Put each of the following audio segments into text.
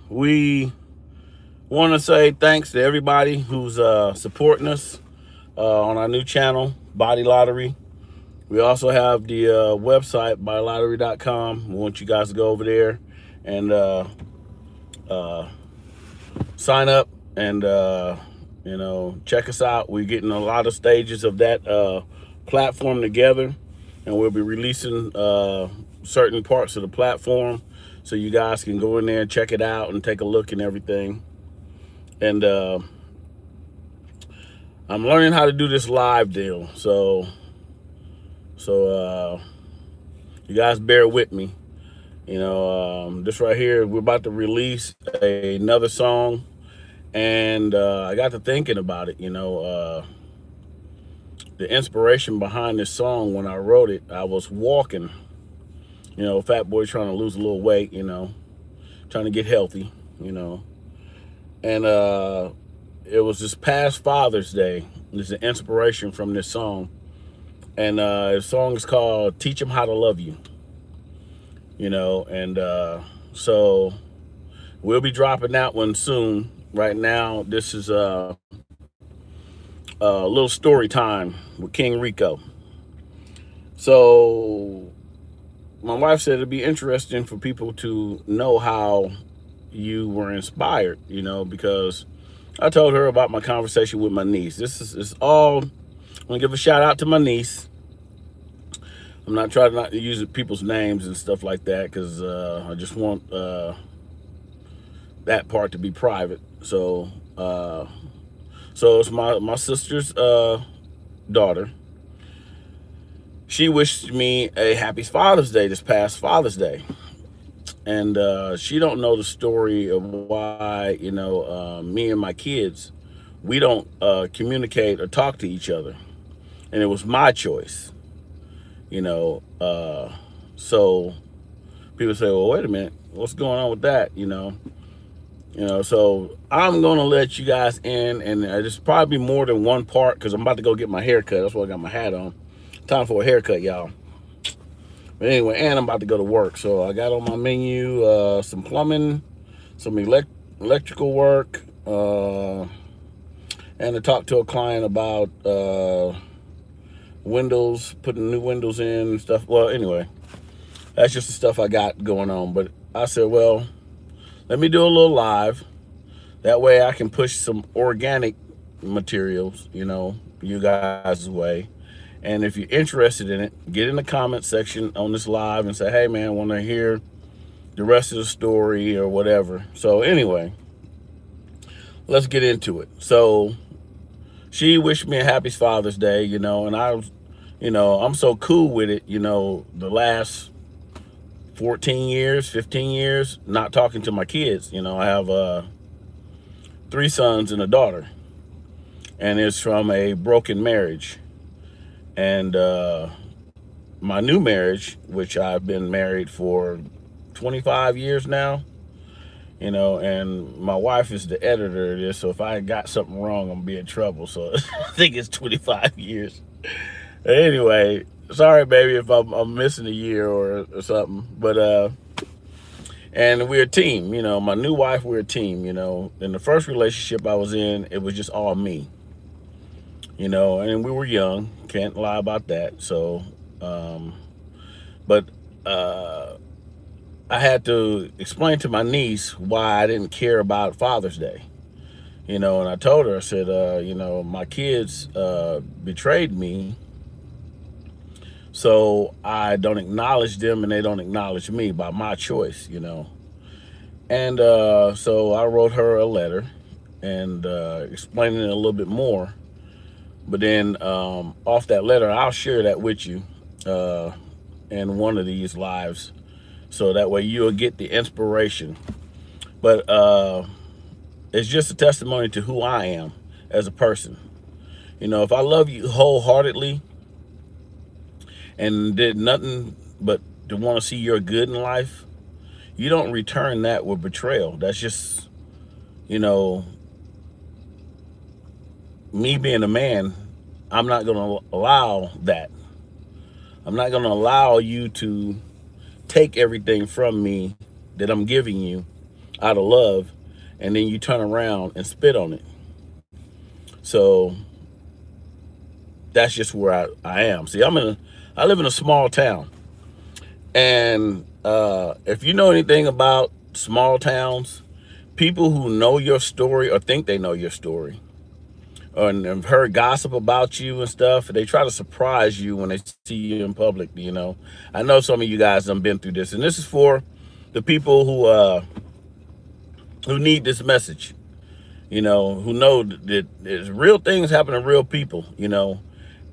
We want to say thanks to everybody who's supporting us on our new channel, Body Lottery. We also have the website, bodylottery.com. We want you guys to go over there and uh, sign up and check us out. We're getting a lot of stages of that platform together, and we'll be releasing certain parts of the platform so you guys can go in there and check it out and take a look and everything. And I'm learning how to do this live deal, so you guys bear with me. This right here, we're about to release another song, and I got to thinking about it. The inspiration behind this song when I wrote it, I was walking. Fat boy trying to lose a little weight. Trying to get healthy. And it was this past Father's Day. There's an inspiration from this song, and the song is called "Teach 'Em How to Love You." And so we'll be dropping that one soon. Right now, this is a little story time with King Rico. So my wife said it'd be interesting for people to know how you were inspired, because I told her about my conversation with my niece. This is all. I'm gonna give a shout out to my niece. I'm not trying not to use people's names and stuff like that because I just want that part to be private. So it's my sister's daughter. She wished me a happy Father's Day this past Father's Day, and she don't know the story of why me and my kids, we don't communicate or talk to each other, and it was my choice. you know uh so people say, well, wait a minute, what's going on with that? So I'm gonna let you guys in, and there's probably more than one part because I'm about to go get my hair cut. That's why I got my hat on. Time for a haircut, y'all. But anyway, and I'm about to go to work, so I got on my menu some plumbing, some electrical work, and to talk to a client about windows, putting new windows in and stuff. Well, anyway, that's just the stuff I got going on. But I said, well, let me do a little live. That way I can push some organic materials, you guys' way. And if you're interested in it, get in the comment section on this live and say, hey man, I want to hear the rest of the story or whatever. So anyway, let's get into it. So she wished me a happy Father's Day, and I was, I'm so cool with it, the last 14 years, 15 years, not talking to my kids. I have 3 sons and a daughter, and it's from a broken marriage. And my new marriage, which I've been married for 25 years now, and my wife is the editor of this, so if I got something wrong, I'm gonna be in trouble. So I think it's 25 years. Anyway, sorry, baby, if I'm missing a year or something. But and we're a team. My new wife, we're a team. In the first relationship I was in, it was just all me. And we were young. Can't lie about that. So, but I had to explain to my niece why I didn't care about Father's Day. And I told her, I said, my kids betrayed me, so I don't acknowledge them and they don't acknowledge me by my choice. And so I wrote her a letter and explaining it a little bit more. But then off that letter, I'll share that with you in one of these lives, so that way you'll get the inspiration. But it's just a testimony to who I am as a person. If I love you wholeheartedly and did nothing but to want to see your good in life, you don't return that with betrayal. That's just, you know, me being a man. I'm not going to allow that. I'm not going to allow you to take everything from me that I'm giving you out of love, and then you turn around and spit on it. So that's just where I am. See, I live in a small town, and if you know anything about small towns, people who know your story or think they know your story, and have heard gossip about you and stuff, they try to surprise you when they see you in public. I know some of you guys have been through this, and this is for the people who need this message. Who know that there's real things happen to real people.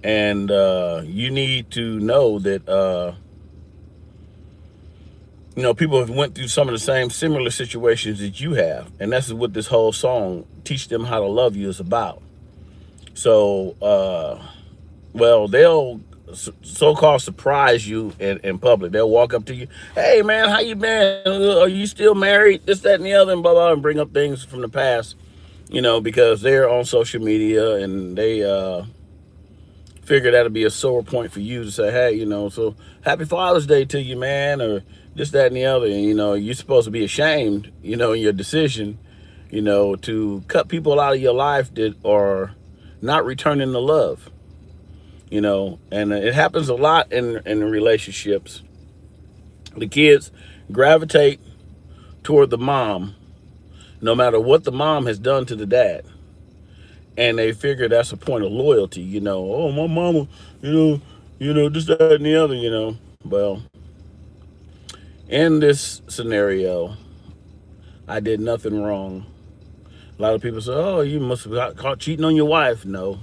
And you need to know that people have went through some of the same similar situations that you have, and that's what this whole song "Teach Them How to Love You" is about. So well, they'll so-called surprise you in public. They'll walk up to you, "Hey man, how you been? Are you still married?" This, that, and the other, and blah blah, and bring up things from the past. Because they're on social media, and they figure that'll be a sore point for you to say, "Hey, so happy Father's Day to you, man," or this, that, and the other. And you're supposed to be ashamed, in your decision, to cut people out of your life that are not returning the love. And it happens a lot in relationships. The kids gravitate toward the mom, no matter what the mom has done to the dad, and they figure that's a point of loyalty. Oh, my mama, this, that, and the other. Well, in this scenario, I did nothing wrong. A lot of people say, "Oh, you must have got caught cheating on your wife." No,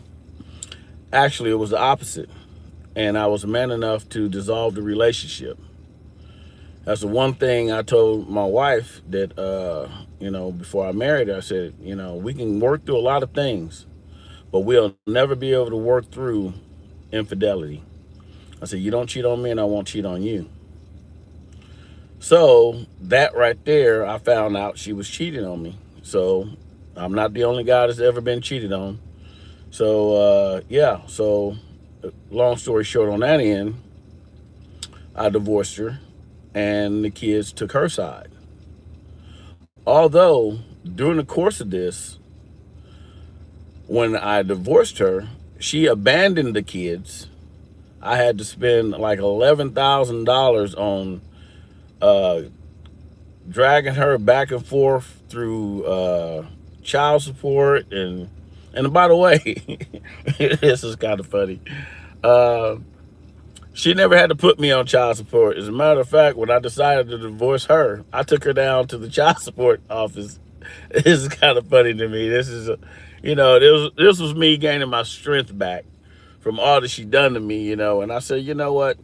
actually, it was the opposite, and I was man enough to dissolve the relationship. That's the one thing I told my wife that, before I married her. I said, we can work through a lot of things, but we'll never be able to work through infidelity. I said, you don't cheat on me and I won't cheat on you. So that right there, I found out she was cheating on me. So I'm not the only guy that's ever been cheated on. So, yeah. So long story short, on that end, I divorced her, and the kids took her side. Although during the course of this, when I divorced her, she abandoned the kids. I had to spend like $11,000 on dragging her back and forth through child support, and by the way, this is kind of funny. She never had to put me on child support. As a matter of fact, when I decided to divorce her, I took her down to the child support office. This is kind of funny to me. This is, this was me gaining my strength back from all that she done to me, And I said, you know what?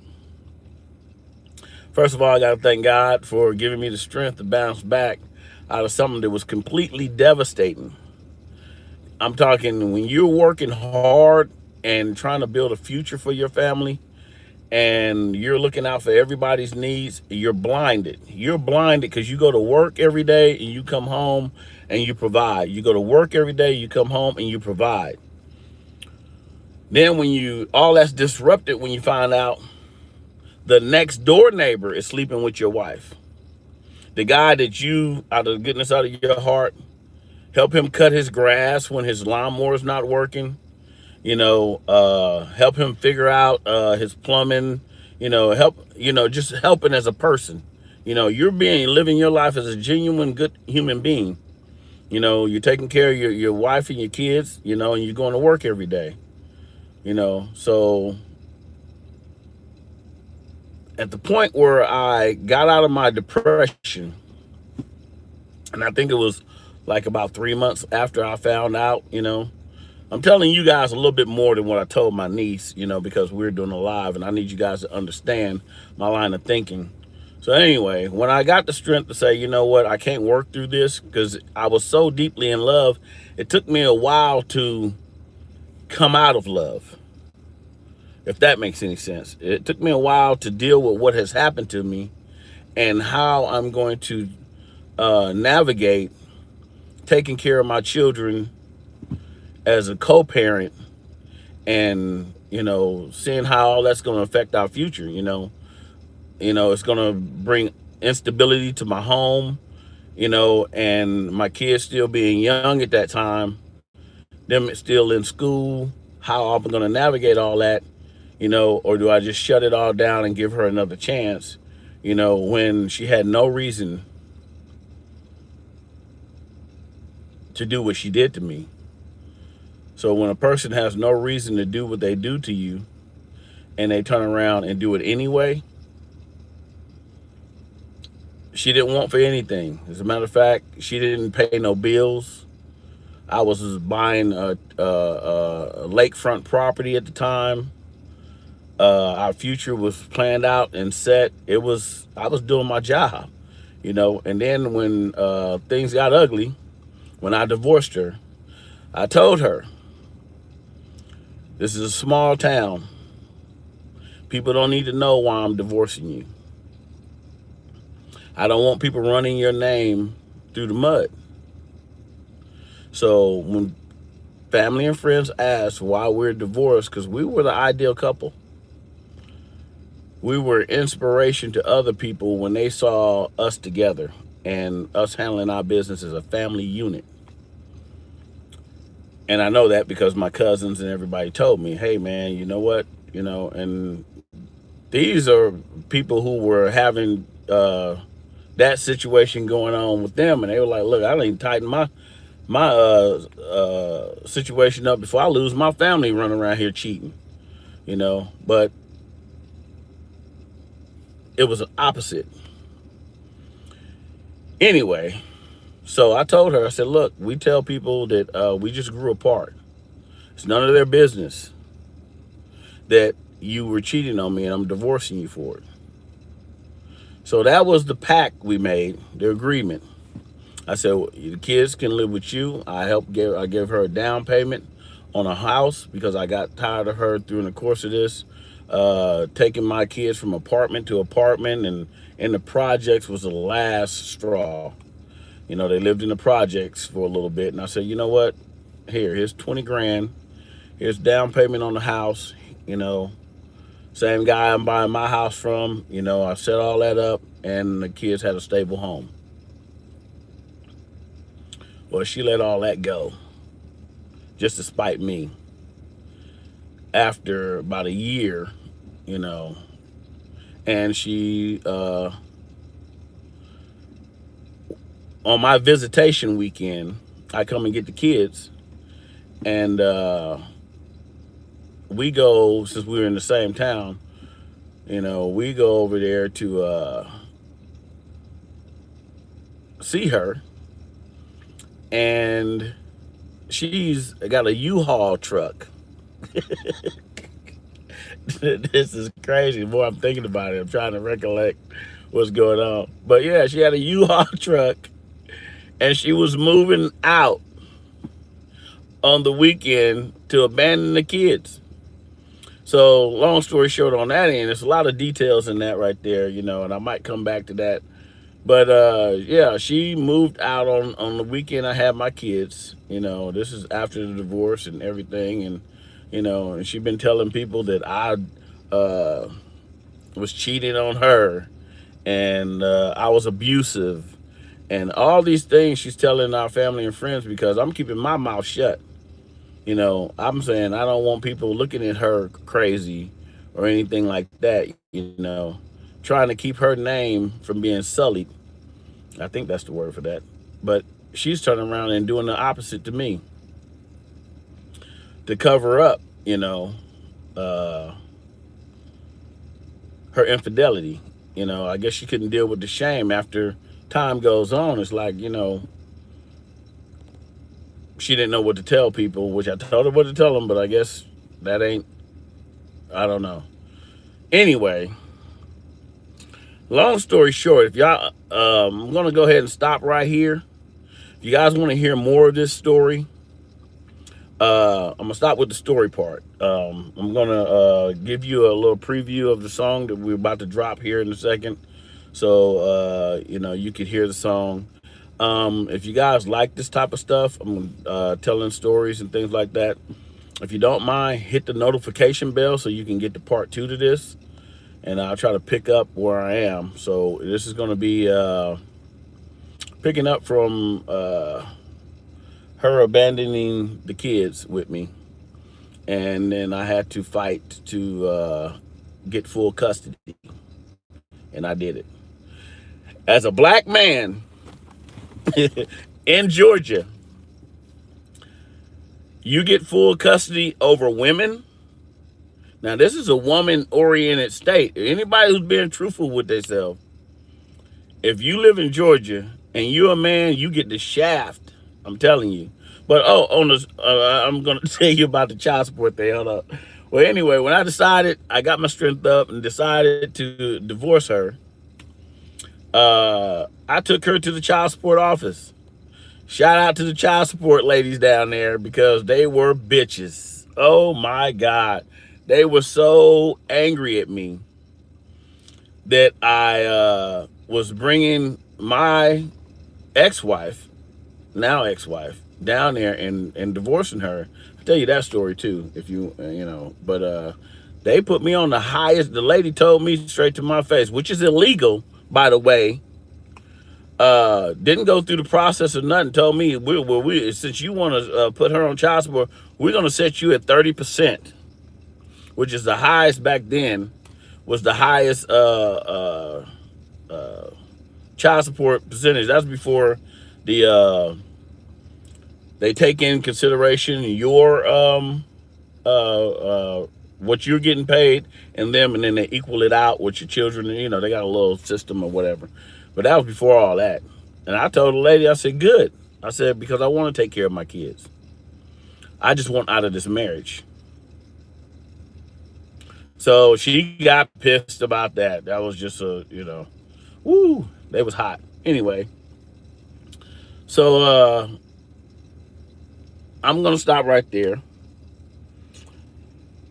First of all, I got to thank God for giving me the strength to bounce back out of something that was completely devastating. I'm talking when you're working hard and trying to build a future for your family, and you're looking out for everybody's needs, you're blinded. You're blinded because you go to work every day and you come home and you provide. You go to work every day, you come home and you provide. Then all that's disrupted when you find out the next door neighbor is sleeping with your wife. The guy that you, out of the goodness out of your heart, help him cut his grass when his lawnmower's not working. Help him figure out his plumbing, just helping as a person. You're living your life as a genuine good human being. You're taking care of your wife and your kids, and you're going to work every day. So at the point where I got out of my depression, and I think it was like about 3 months after I found out, I'm telling you guys a little bit more than what I told my niece, because we're doing a live, and I need you guys to understand my line of thinking. So anyway, when I got the strength to say, you know what, I can't work through this because I was so deeply in love, it took me a while to come out of love, if that makes any sense. It took me a while to deal with what has happened to me and how I'm going to navigate taking care of my children as a co-parent, and seeing how all that's going to affect our future. It's going to bring instability to my home. and my kids still being young at that time, them still in school, how I'm going to navigate all that, or do I just shut it all down and give her another chance, when she had no reason to do what she did to me. So when a person has no reason to do what they do to you and they turn around and do it anyway, she didn't want for anything. As a matter of fact, she didn't pay no bills. I was buying a lakefront property at the time. Our future was planned out and set. I was doing my job, And then when things got ugly, when I divorced her, I told her, this is a small town. People don't need to know why I'm divorcing you. I don't want people running your name through the mud. So when family and friends ask why we're divorced, because we were the ideal couple. We were inspiration to other people when they saw us together and us handling our business as a family unit. And I know that because my cousins and everybody told me, hey man, you know what? And these are people who were having that situation going on with them, and they were like, look, I didn't tighten my situation up before I lose my family running around here cheating, but it was an opposite. Anyway, so I told her, I said, look, we tell people that we just grew apart. It's none of their business that you were cheating on me and I'm divorcing you for it. So that was the pact we made, the agreement. I said, well, the kids can live with you. I gave her a down payment on a house because I got tired of her during the course of this, taking my kids from apartment to apartment, and in the projects was the last straw. They lived in the projects for a little bit, and I said, you know what? Here's 20 grand. Here's down payment on the house. Same guy I'm buying my house from. I set all that up, and the kids had a stable home. Well, she let all that go just to spite me. After about a year, and she, on my visitation weekend, I come and get the kids, and we go, since we were in the same town, we go over there to see her, and she's got a U-Haul truck. This is crazy. The more I'm thinking about it, I'm trying to recollect what's going on. But yeah, she had a U-Haul truck, and she was moving out on the weekend to abandon the kids. So long story short on that end, there's a lot of details in that right there, and I might come back to that. But yeah, she moved out on the weekend I had my kids. This is after the divorce and everything, and and she's been telling people that I was cheating on her, and I was abusive, and all these things she's telling our family and friends because I'm keeping my mouth shut. I'm saying I don't want people looking at her crazy or anything like that, trying to keep her name from being sullied. I think that's the word for that. But she's turning around and doing the opposite to me to cover up, her infidelity. I guess she couldn't deal with the shame after time goes on. It's like, she didn't know what to tell people, which I told her what to tell them, but I guess that ain't, I don't know. Anyway, long story short, if y'all, I'm going to go ahead and stop right here. If you guys want to hear more of this story, I'm going to stop with the story part. I'm going to give you a little preview of the song that we're about to drop here in a second. So, you could hear the song. If you guys like this type of stuff, I'm telling stories and things like that. If you don't mind, hit the notification bell so you can get to part 2 to this, and I'll try to pick up where I am. So this is going to be picking up from her abandoning the kids with me, and then I had to fight to get full custody, and I did it. As a black man in Georgia, you get full custody over women. Now, this is a woman-oriented state. Anybody who's being truthful with themselves, if you live in Georgia and you're a man, you get the shaft. I'm telling you. But on this, I'm gonna tell you about the child support thing. Hold up. Well, anyway, when I got my strength up and decided to divorce her. I took her to the child support office. Shout out to the child support ladies down there because they were bitches. Oh my God. They were so angry at me that I was bringing my ex-wife, now ex-wife, down there and divorcing her. I'll tell you that story too, if you, but they put me on the highest. The lady told me straight to my face, which is illegal, by the way. Didn't go through the process of nothing. Told me, since you want to put her on child support, we're going to set you at 30%, which is the highest back then, was the highest child support percentage. That's before the they take in consideration your what you're getting paid and them, and then they equal it out with your children. They got a little system or whatever. But that was before all that. And I told the lady, I said, good. I said, because I want to take care of my kids. I just want out of this marriage. So she got pissed about that. That was just woo, they was hot. Anyway, so I'm going to stop right there.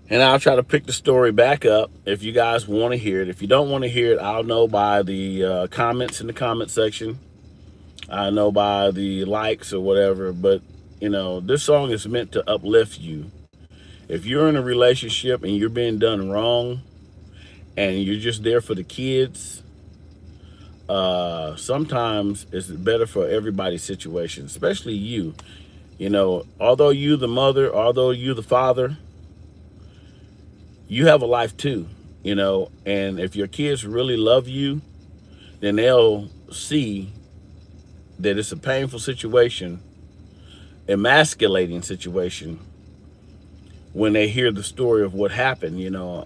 And I'll try to pick the story back up if you guys want to hear it. If you don't want to hear it, I'll know by the comments in the comment section. I know by the likes or whatever. But, this song is meant to uplift you. If you're in a relationship and you're being done wrong and you're just there for the kids, sometimes it's better for everybody's situation, especially you. Although you the mother, although you the father, you have a life too, and if your kids really love you, then they'll see that it's a painful situation, emasculating situation, when they hear the story of what happened.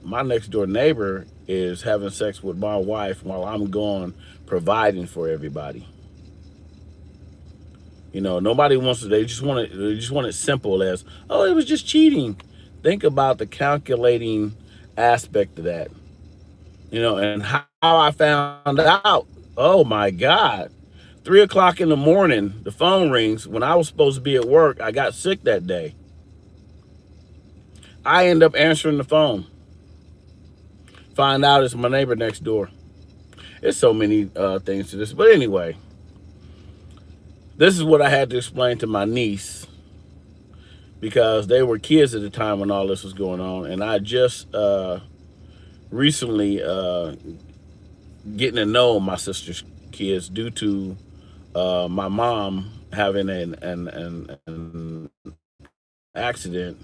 My next door neighbor is having sex with my wife while I'm gone providing for everybody. Nobody wants to, they just want it simple as, oh, it was just cheating. Think about the calculating aspect of that, and how I found out. Oh my God. 3 o'clock in the morning, the phone rings when I was supposed to be at work. I got sick that day. I end up answering the phone. Find out it's my neighbor next door. There's so many things to this. But anyway, this is what I had to explain to my niece, because they were kids at the time when all this was going on. And I just recently getting to know my sister's kids due to my mom having an accident.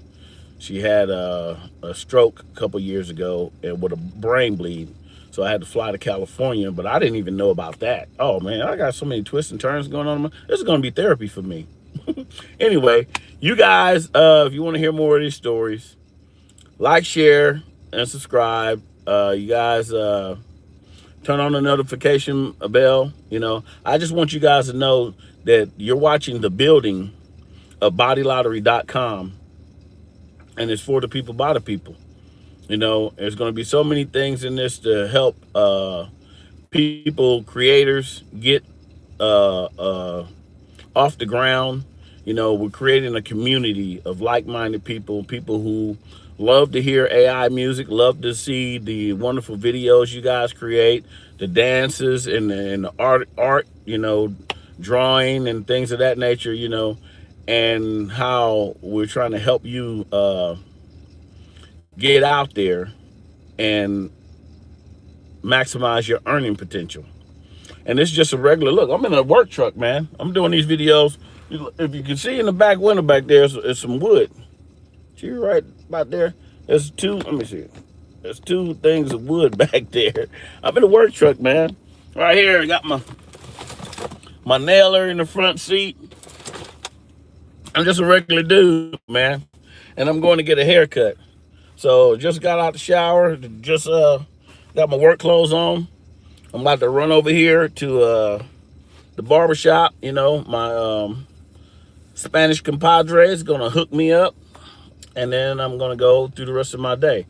She had a stroke a couple years ago and with a brain bleed. So I had to fly to California, but I didn't even know about that. Oh man, I got so many twists and turns going on. This is going to be therapy for me. Anyway, you guys, if you want to hear more of these stories, like, share, and subscribe. You guys turn on the notification bell. I just want you guys to know that you're watching the building of bodylottery.com, and it's for the people, by the people. There's going to be so many things in this to help people, creators, get off the ground. We're creating a community of like-minded people who love to hear AI music, love to see the wonderful videos you guys create, the dances and the art, drawing and things of that nature, and how we're trying to help you get out there and maximize your earning potential. And it's just a regular look. I'm in a work truck, man. I'm doing these videos. If you can see in the back window back there, it's some wood. See right about there? There's two, let me see. There's two things of wood back there. I'm in a work truck, man. Right here, I got my nailer in the front seat. I'm just a regular dude, man. And I'm going to get a haircut. So just got out the shower, just got my work clothes on. I'm about to run over here to the barber shop. You know, my Spanish compadre is gonna hook me up, and then I'm gonna go through the rest of my day.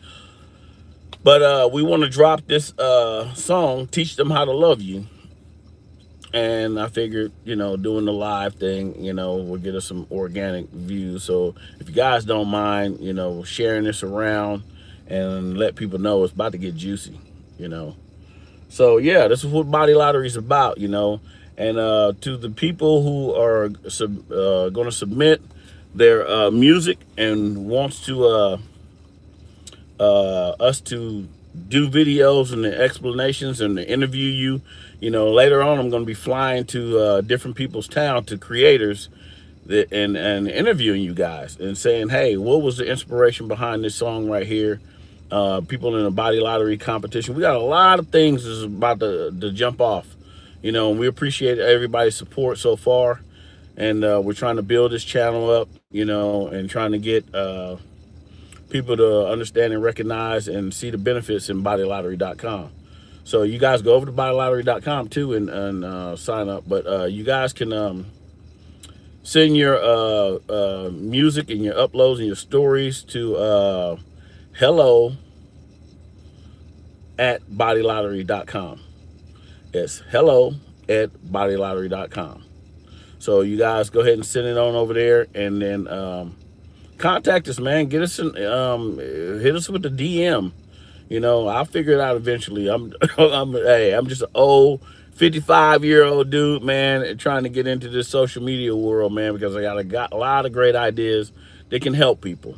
But we want to drop this song, Teach Them How to Love You. And I figured, you know, doing the live thing, you know, will get us some organic views. So if you guys don't mind, you know, sharing this around and let people know it's about to get juicy, you know. So yeah, this is what Body Lottery is about, you know. And to the people who are going to submit their music and wants to us to do videos and the explanations and to interview you, you know, later on I'm going to be flying to different people's town, to creators, and interviewing you guys and saying, hey, what was the inspiration behind this song right here? People in a Body Lottery competition. We got a lot of things that's about to jump off, you know, and we appreciate everybody's support so far. And we're trying to build this channel up, you know, and trying to get people to understand and recognize and see the benefits in bodylottery.com. So you guys go over to bodylottery.com too and sign up. But you guys can send your music and your uploads and your stories to hello@bodylottery.com. It's hello@bodylottery.com. So you guys go ahead and send it on over there, and then contact us, man. Get us hit us with the DM. You know, I'll figure it out eventually. I'm just an old 55-year-old dude, man, trying to get into this social media world, man, because I got a lot of great ideas that can help people.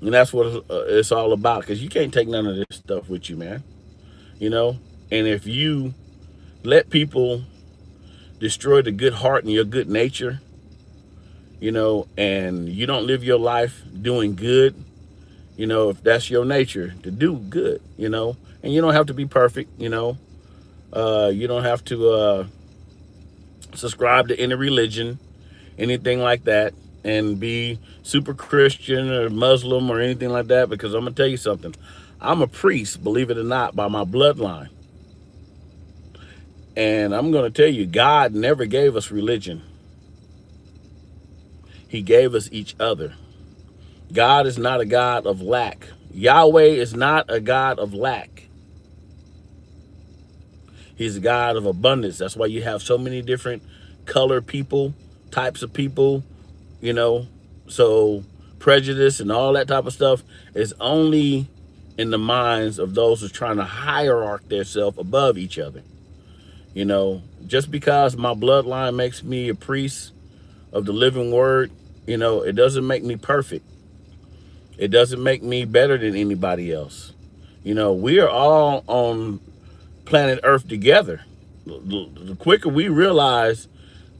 And that's what it's all about, because you can't take none of this stuff with you, man. You know, and if you let people destroy the good heart and your good nature, you know, and you don't live your life doing good, you know, if that's your nature, to do good, you know, and you don't have to be perfect, you know, you don't have to subscribe to any religion, anything like that, and be super Christian or Muslim or anything like that, because I'm gonna tell you something. I'm a priest, believe it or not, by my bloodline. And I'm gonna tell you, God never gave us religion. He gave us each other. God is not a God of lack. Yahweh is not a God of lack. He's a God of abundance. That's why you have so many different color people, types of people, you know. So prejudice and all that type of stuff is only in the minds of those who's trying to hierarch themselves above each other. You know, just because my bloodline makes me a priest of the living word, you know, it doesn't make me perfect. It doesn't make me better than anybody else. You know, we are all on planet Earth together. The quicker we realize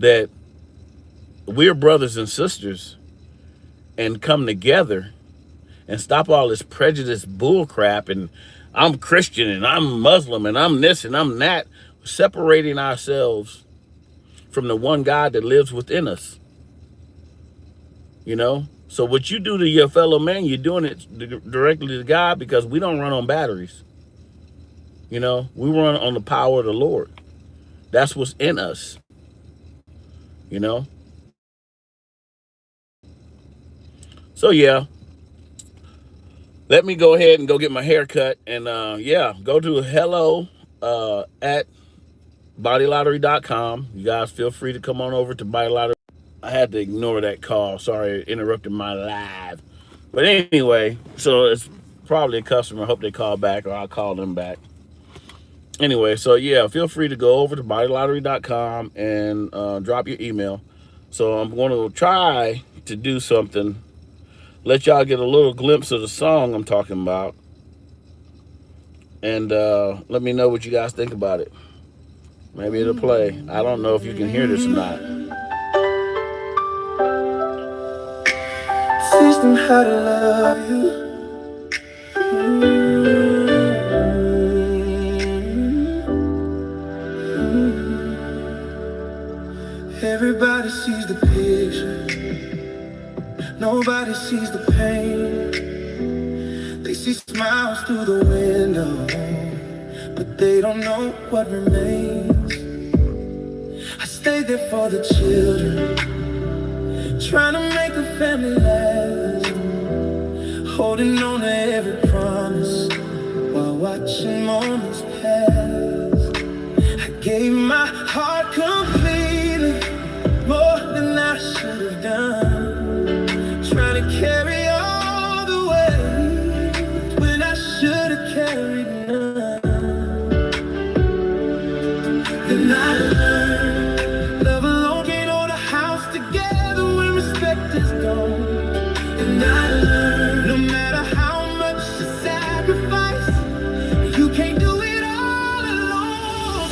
that we're brothers and sisters and come together and stop all this prejudice bull crap, and I'm Christian and I'm Muslim and I'm this and I'm that, separating ourselves from the one God that lives within us. You know, so what you do to your fellow man, you're doing it directly to God, because we don't run on batteries. You know, we run on the power of the Lord. That's what's in us. You know. So yeah, let me go ahead and go get my hair cut, and yeah, go to hello at bodylottery.com. You guys feel free to come on over to Body Lottery. I had to ignore that call. Sorry, it interrupted my live. But anyway, so it's probably a customer. I hope they call back, or I'll call them back. Anyway, so yeah, feel free to go over to bodylottery.com and drop your email. So I'm going to try to do something, let y'all get a little glimpse of the song I'm talking about, and let me know what you guys think about it. Maybe it'll play. I don't know if you can hear this or not. Teach them how to love you. Everybody sees the picture, nobody sees the pain. They see smiles through the window, but they don't know what remains. I stayed there for the children, trying to make a family last, holding on to every promise while watching moments pass. I gave my heart completely, more than I should have done, trying to carry all the weight when I should have carried none. Then I learned love alone can't hold a house together when respect is gone. And I learned no matter how much you sacrifice, you can't do it all alone.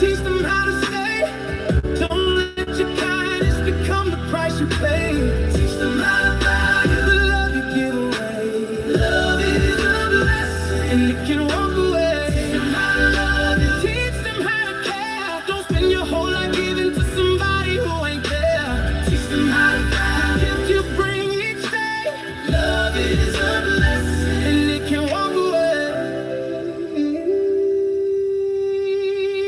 Teach them how to stay. Don't let your kindness become the price you pay. Teach them how to value the love you give away. Love is a blessing, and it can walk away. Teach them how to love you. Teach them how to care. Don't spend your whole life giving to somebody who ain't there. Teach them how to value the gift you bring each day. Love is a blessing, and it can walk away.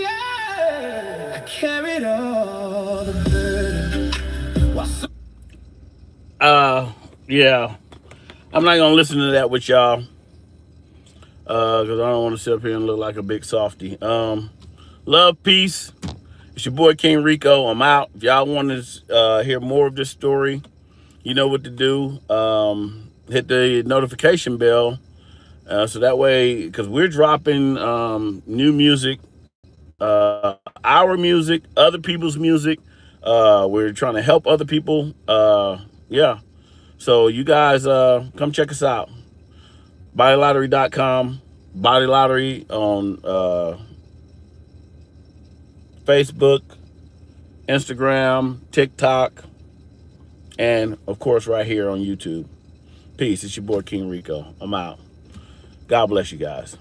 Yeah. I carried all the burden while Yeah. I'm not gonna listen to that with y'all. Because I don't want to sit up here and look like a big softy. Love, peace. It's your boy King Rico. I'm out. If y'all want to hear more of this story, you know what to do. Hit the notification bell. So that way, because we're dropping new music, our music, other people's music. We're trying to help other people. Yeah. So you guys come check us out. BodyLottery.com. Body Lottery on Facebook, Instagram, TikTok, and of course right here on YouTube. Peace. It's your boy King Rico. I'm out. God bless you guys.